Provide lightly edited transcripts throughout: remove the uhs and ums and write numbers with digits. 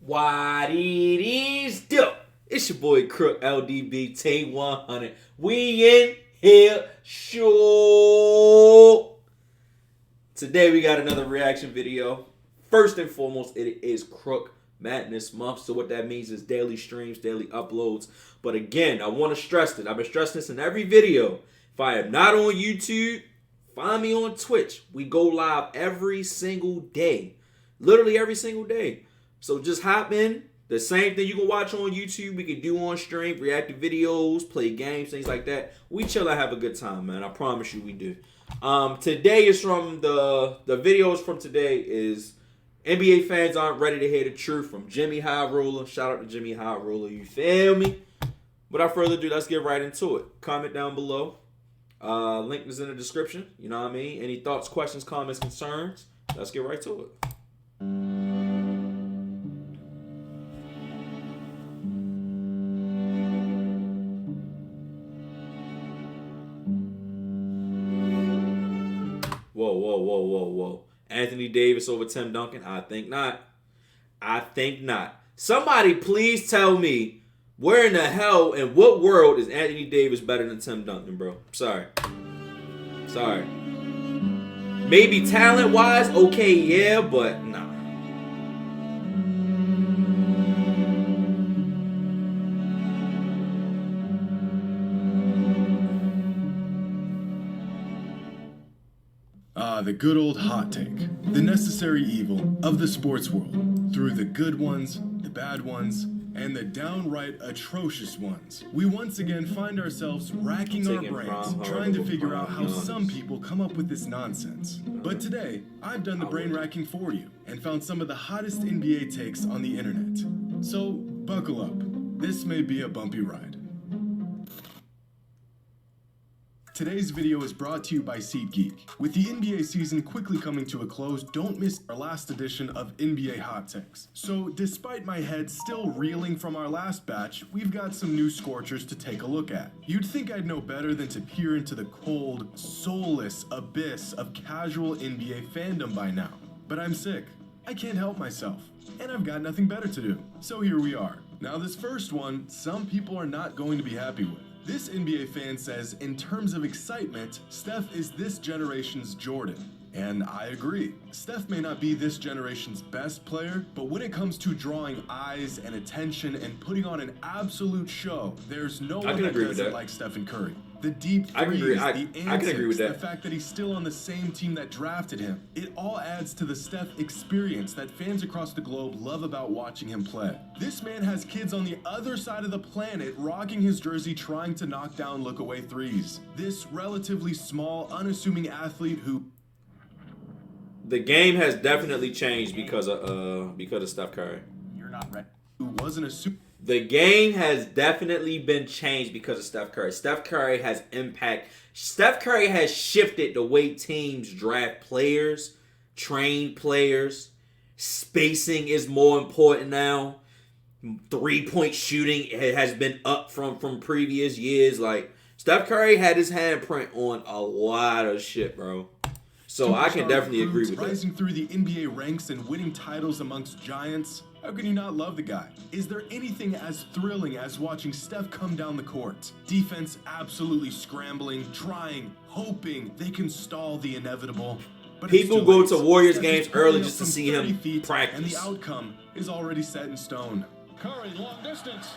What it is, do? It's your boy Crook LDB Team 100. We in here, sure. Today we got another reaction video. First and foremost, it is Crook Madness Month. So what that means is daily streams, daily uploads. But again, I want to stress that I've been stressing this in every video. If I am not on YouTube, find me on Twitch. We go live every single day. Literally every single day. So just hop in. The same thing you can watch on YouTube, we can do on stream, react to videos, play games, things like that. We chill and have a good time, man. I promise you we do. Today is from the videos from today is NBA fans aren't ready to hear the truth from Jimmy High Roller. Shout out to Jimmy High Roller, you feel me? Without further ado, let's get right into it. Comment down below. Link is in the description. You know what I mean? Any thoughts, questions, comments, concerns? Let's get right to it. Whoa. Anthony Davis over Tim Duncan? I think not. Somebody please tell me where in the hell, in what world is Anthony Davis better than Tim Duncan, bro? Sorry. Maybe talent-wise, okay, yeah, but nah. The good old hot take. The necessary evil of the sports world. Through the good ones, the bad ones, and the downright atrocious ones. We once again find ourselves racking our brains, trying to figure out how some people come up with this nonsense. But today, I've done the brain racking for you, and found some of the hottest NBA takes on the internet. So, buckle up. This may be a bumpy ride. Today's video is brought to you by SeatGeek. With the NBA season quickly coming to a close, don't miss our last edition of NBA Hot Takes. So, despite my head still reeling from our last batch, we've got some new scorchers to take a look at. You'd think I'd know better than to peer into the cold, soulless abyss of casual NBA fandom by now. But I'm sick. I can't help myself. And I've got nothing better to do. So here we are. Now this first one, some people are not going to be happy with. This NBA fan says, in terms of excitement, Steph is this generation's Jordan. And I agree. Steph may not be this generation's best player, but when it comes to drawing eyes and attention and putting on an absolute show, there's no one that doesn't like Stephen Curry. The deep threes, the antics, the fact that he's still on the same team that drafted him. It all adds to the Steph experience that fans across the globe love about watching him play. This man has kids on the other side of the planet rocking his jersey trying to knock down look-away threes. This relatively small, unassuming athlete who... The game has definitely changed because of Steph Curry. You're not ready. Who wasn't a super... The game has definitely been changed because of Steph Curry. Steph Curry has shifted the way teams draft players, train players. Spacing is more important now. 3-point shooting has been up from previous years. Like, Steph Curry had his handprint on a lot of shit, bro. So I can definitely agree with that. Rising through the NBA ranks and winning titles amongst giants. How can you not love the guy? Is there anything as thrilling as watching Steph come down the court? Defense absolutely scrambling, trying, hoping they can stall the inevitable. But people go to Warriors games early just to see him practice. And the outcome is already set in stone. Curry, long distance.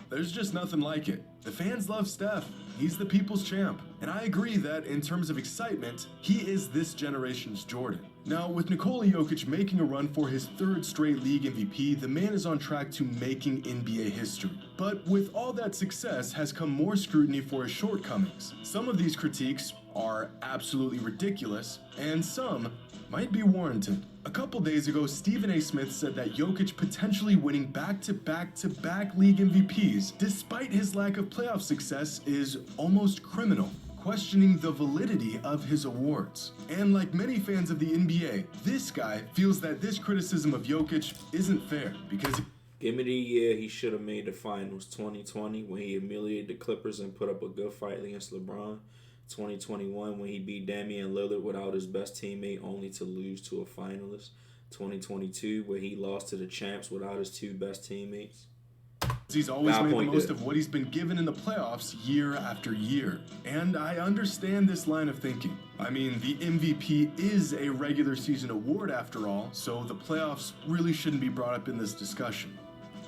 There's just nothing like it. The fans love Steph. He's the people's champ. And I agree that, in terms of excitement, he is this generation's Jordan. Now, with Nikola Jokic making a run for his third straight league MVP, the man is on track to making NBA history. But with all that success has come more scrutiny for his shortcomings. Some of these critiques are absolutely ridiculous, and some might be warranted. A couple days ago, Stephen A. Smith said that Jokic potentially winning back-to-back-to-back league MVPs, despite his lack of playoff success, is almost criminal, questioning the validity of his awards. And like many fans of the NBA, this guy feels that this criticism of Jokic isn't fair because... Give me the year he should have made the finals, 2020, when he humiliated the Clippers and put up a good fight against LeBron. 2021 when he beat Damian Lillard without his best teammate only to lose to a finalist. 2022, where he lost to the champs without his two best teammates. He's always made the most there. of what he's been given in the playoffs year after year. And I understand this line of thinking. I mean, the MVP is a regular season award after all, so the playoffs really shouldn't be brought up in this discussion.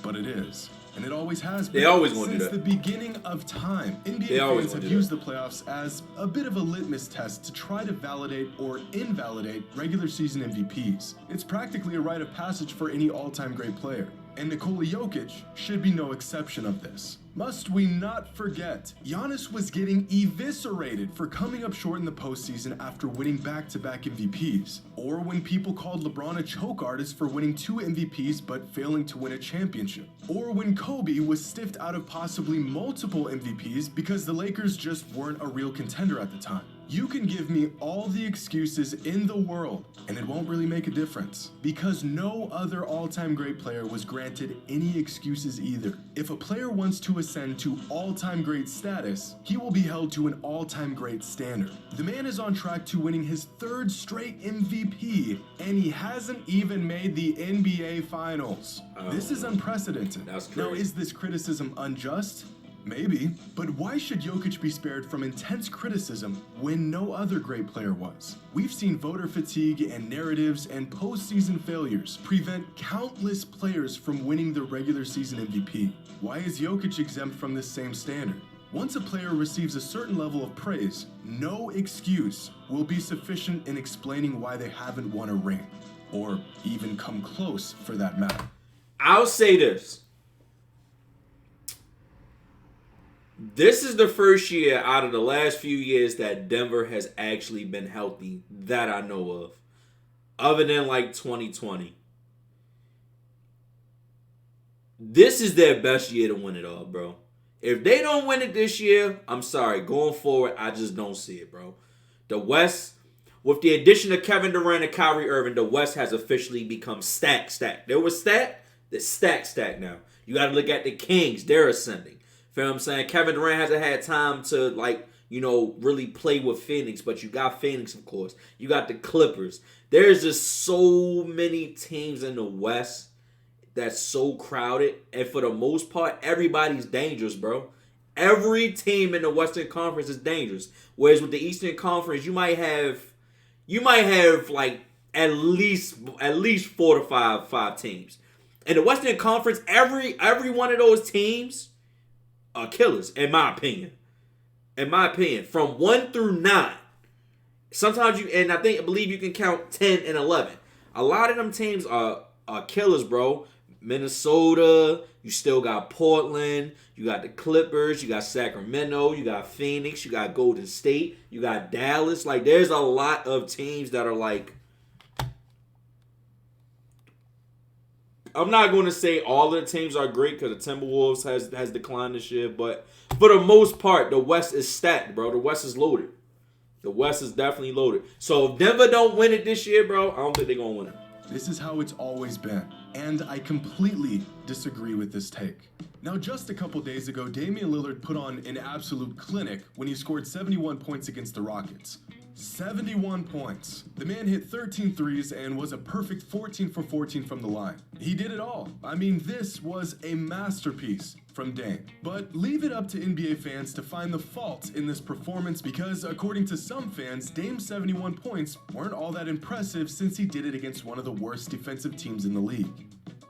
But it is. And it always has been. They always gonna do since that. the beginning of time. NBA They always fans gonna have do used the playoffs as a bit of a litmus test to try to validate or invalidate regular season MVPs. It's practically a rite of passage for any all-time great player. And Nikola Jokic should be no exception of this. Must we not forget, Giannis was getting eviscerated for coming up short in the postseason after winning back-to-back MVPs. Or when people called LeBron a choke artist for winning 2 MVPs but failing to win a championship. Or when Kobe was stiffed out of possibly multiple MVPs because the Lakers just weren't a real contender at the time. You can give me all the excuses in the world, and it won't really make a difference, because no other all-time great player was granted any excuses either. If a player wants to ascend to all-time great status, he will be held to an all-time great standard. The man is on track to winning his 3rd straight MVP, and he hasn't even made the NBA Finals. This is unprecedented. That's crazy. Now, is this criticism unjust? Maybe, but why should Jokic be spared from intense criticism when no other great player was? We've seen voter fatigue and narratives and postseason failures prevent countless players from winning the regular season MVP. Why is Jokic exempt from this same standard? Once a player receives a certain level of praise, no excuse will be sufficient in explaining why they haven't won a ring, or even come close for that matter. I'll say this. This is the first year out of the last few years that Denver has actually been healthy that I know of. Other than like 2020. This is their best year to win it all, bro. If they don't win it this year, I'm sorry. Going forward, I just don't see it, bro. The West, with the addition of Kevin Durant and Kyrie Irving, the West has officially become stacked. They were stacked. They're stacked now. You got to look at the Kings. They're ascending. Feel what I'm saying? Kevin Durant hasn't had time to, really play with Phoenix, but you got Phoenix, of course. You got the Clippers. There's just so many teams in the West that's so crowded, and for the most part, everybody's dangerous, bro. Every team in the Western Conference is dangerous. Whereas with the Eastern Conference, you might have like at least 4 to 5 teams. In the Western Conference, every one of those teams are killers, in my opinion. From 1 through 9. Sometimes I believe you can count 10 and 11. A lot of them teams are killers, bro. Minnesota, you still got Portland, you got the Clippers, you got Sacramento, you got Phoenix, you got Golden State, you got Dallas. Like, there's a lot of teams that are like, I'm not going to say all of the teams are great because the Timberwolves has declined this year, but for the most part, the West is stacked, bro. The West is loaded. The West is definitely loaded. So if Denver don't win it this year, bro, I don't think they're going to win it. This is how it's always been, and I completely disagree with this take. Now, just a couple days ago, Damian Lillard put on an absolute clinic when he scored 71 points against the Rockets. 71 points. The man hit 13 threes and was a perfect 14 for 14 from the line. He did it all. I mean, this was a masterpiece from Dame. But leave it up to NBA fans to find the fault in this performance because, according to some fans, Dame's 71 points weren't all that impressive since he did it against one of the worst defensive teams in the league.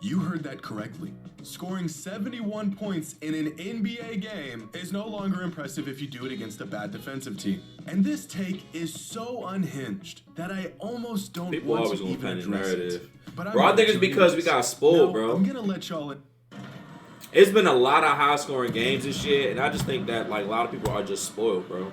You heard that correctly. Scoring 71 points in an NBA game is no longer impressive if you do it against a bad defensive team. And this take is so unhinged that I almost don't People want always to gonna even paint a address narrative. it. But Bro, I think it's because we got spoiled, now, bro. I'm gonna let y'all. It's been a lot of high-scoring games this year, and I just think that like a lot of people are just spoiled, bro.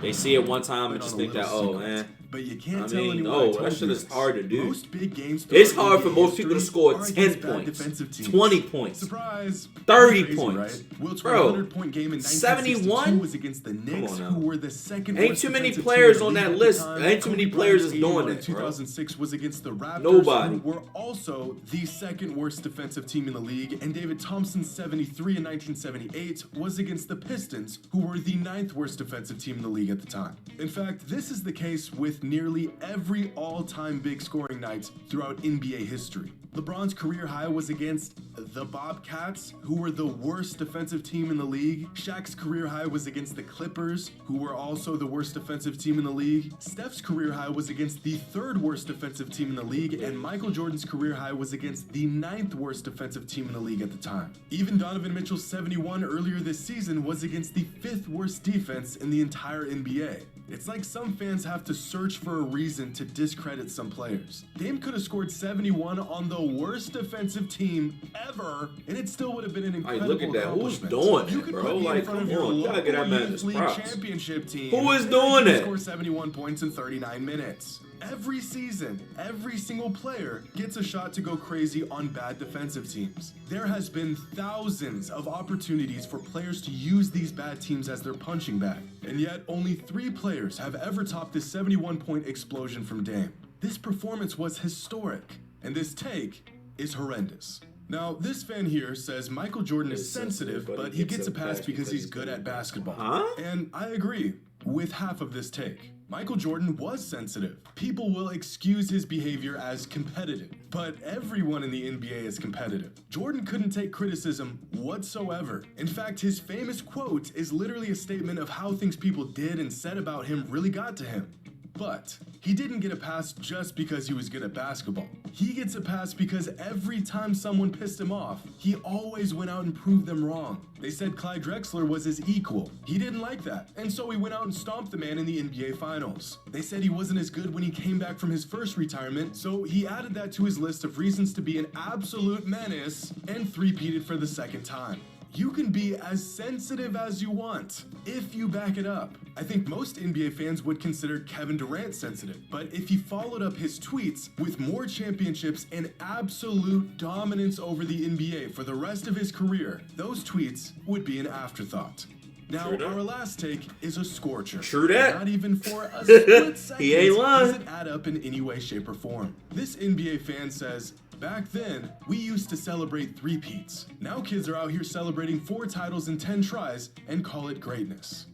They see it one time and just think that, man. But you can't I tell mean, anyone no, I told that shit you is this. hard to do. Most big games It's throughout hard for NBA most people to history score are 10 against bad points, defensive teams. 20 points, Surprise. 30 Crazy, points. right? Wilt's Bro, 100-point game in 71? 1962 was against the Knicks, on now. who were the second Ain't worst too many defensive players team in on the that league at the list. time. Ain't too many Kobe players Bryant's that's doing 81 that, in bro. 2006 was against the Raptors, Nobody. who were also the second worst defensive team in the league, and David Thompson's 73 in 1978 was against the Pistons, who were the 9th worst defensive team in the league at the time. In fact, this is the case with with nearly every all-time big scoring night throughout NBA history. LeBron's career high was against the Bobcats, who were the worst defensive team in the league. Shaq's career high was against the Clippers, who were also the worst defensive team in the league. Steph's career high was against the third worst defensive team in the league, and Michael Jordan's career high was against the ninth worst defensive team in the league at the time. Even Donovan Mitchell's 71 earlier this season was against the fifth worst defense in the entire NBA. It's like some fans have to search for a reason to discredit some players. Dame could have scored 71 on the worst defensive team ever, and it still would have been an incredible look at that. Who's accomplishment. doing You it, could bro? put me in Like, front of come your on. You gotta local get that man youth his league props. championship team. Who is and doing you it? Score 71 points in 39 minutes. Every season, every single player gets a shot to go crazy on bad defensive teams. There has been thousands of opportunities for players to use these bad teams as their punching bag, and yet only 3 players have ever topped this 71-point explosion from Dame. This performance was historic, and this take is horrendous. Now, this fan here says Michael Jordan is sensitive, but he gets a pass because he's good at basketball. Huh? And I agree with half of this take. Michael Jordan was sensitive. People will excuse his behavior as competitive, but everyone in the NBA is competitive. Jordan couldn't take criticism whatsoever. In fact, his famous quote is literally a statement of how things people did and said about him really got to him. But he didn't get a pass just because he was good at basketball. He gets a pass because every time someone pissed him off, he always went out and proved them wrong. They said Clyde Drexler was his equal. He didn't like that, and so he went out and stomped the man in the NBA Finals. They said he wasn't as good when he came back from his first retirement, so he added that to his list of reasons to be an absolute menace and three-peated for the second time. You can be as sensitive as you want if you back it up. I think most NBA fans would consider Kevin Durant sensitive, but if he followed up his tweets with more championships and absolute dominance over the NBA for the rest of his career, those tweets would be an afterthought. Now, our last take is a scorcher. True that. Not even for a split second He ain't lying. does it add up in any way, shape, or form. This NBA fan says, back then, we used to celebrate three-peats. Now kids are out here celebrating 4 titles in 10 tries and call it greatness.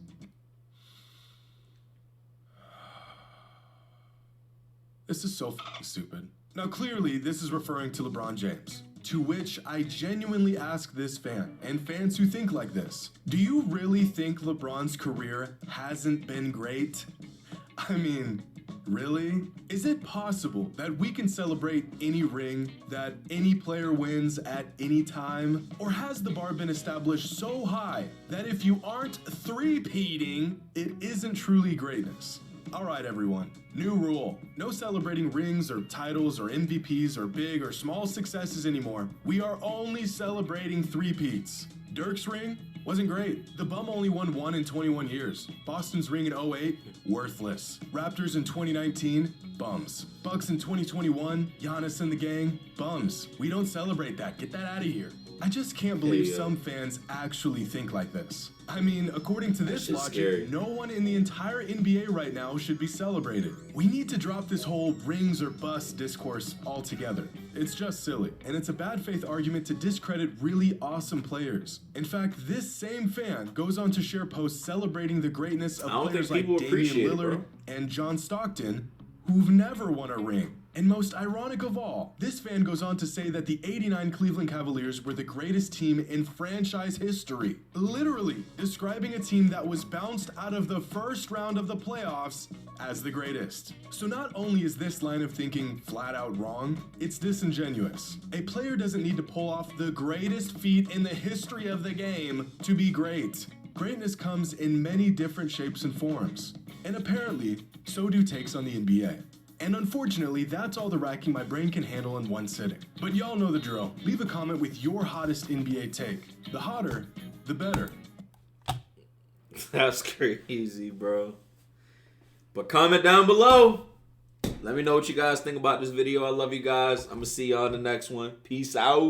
This is so f***ing stupid. Now clearly, this is referring to LeBron James. To which I genuinely ask this fan, and fans who think like this, do you really think LeBron's career hasn't been great? I mean, really? Is it possible that we can celebrate any ring that any player wins at any time? Or has the bar been established so high that if you aren't three-peating, it isn't truly greatness? Alright everyone, new rule. No celebrating rings or titles or MVPs or big or small successes anymore. We are only celebrating three-peats. Dirk's ring wasn't great. The bum only won 1 in 21 years. Boston's ring in 08, worthless. Raptors in 2019, bums. Bucks in 2021, Giannis and the gang, bums. We don't celebrate that. Get that out of here. I just can't believe some fans actually think like this. I mean, according to this logic, scary. no one in the entire NBA right now should be celebrated. We need to drop this whole rings or bust discourse altogether. It's just silly, and it's a bad faith argument to discredit really awesome players. In fact, this same fan goes on to share posts celebrating the greatness of players like Damian Lillard and John Stockton, who've never won a ring. And most ironic of all, this fan goes on to say that the '89 Cleveland Cavaliers were the greatest team in franchise history, literally describing a team that was bounced out of the first round of the playoffs as the greatest. So not only is this line of thinking flat out wrong, it's disingenuous. A player doesn't need to pull off the greatest feat in the history of the game to be great. Greatness comes in many different shapes and forms, and apparently, so do takes on the NBA. And unfortunately, that's all the racking my brain can handle in one sitting. But y'all know the drill. Leave a comment with your hottest NBA take. The hotter, the better. That's crazy, bro. But comment down below. Let me know what you guys think about this video. I love you guys. I'm going to see y'all in the next one. Peace out.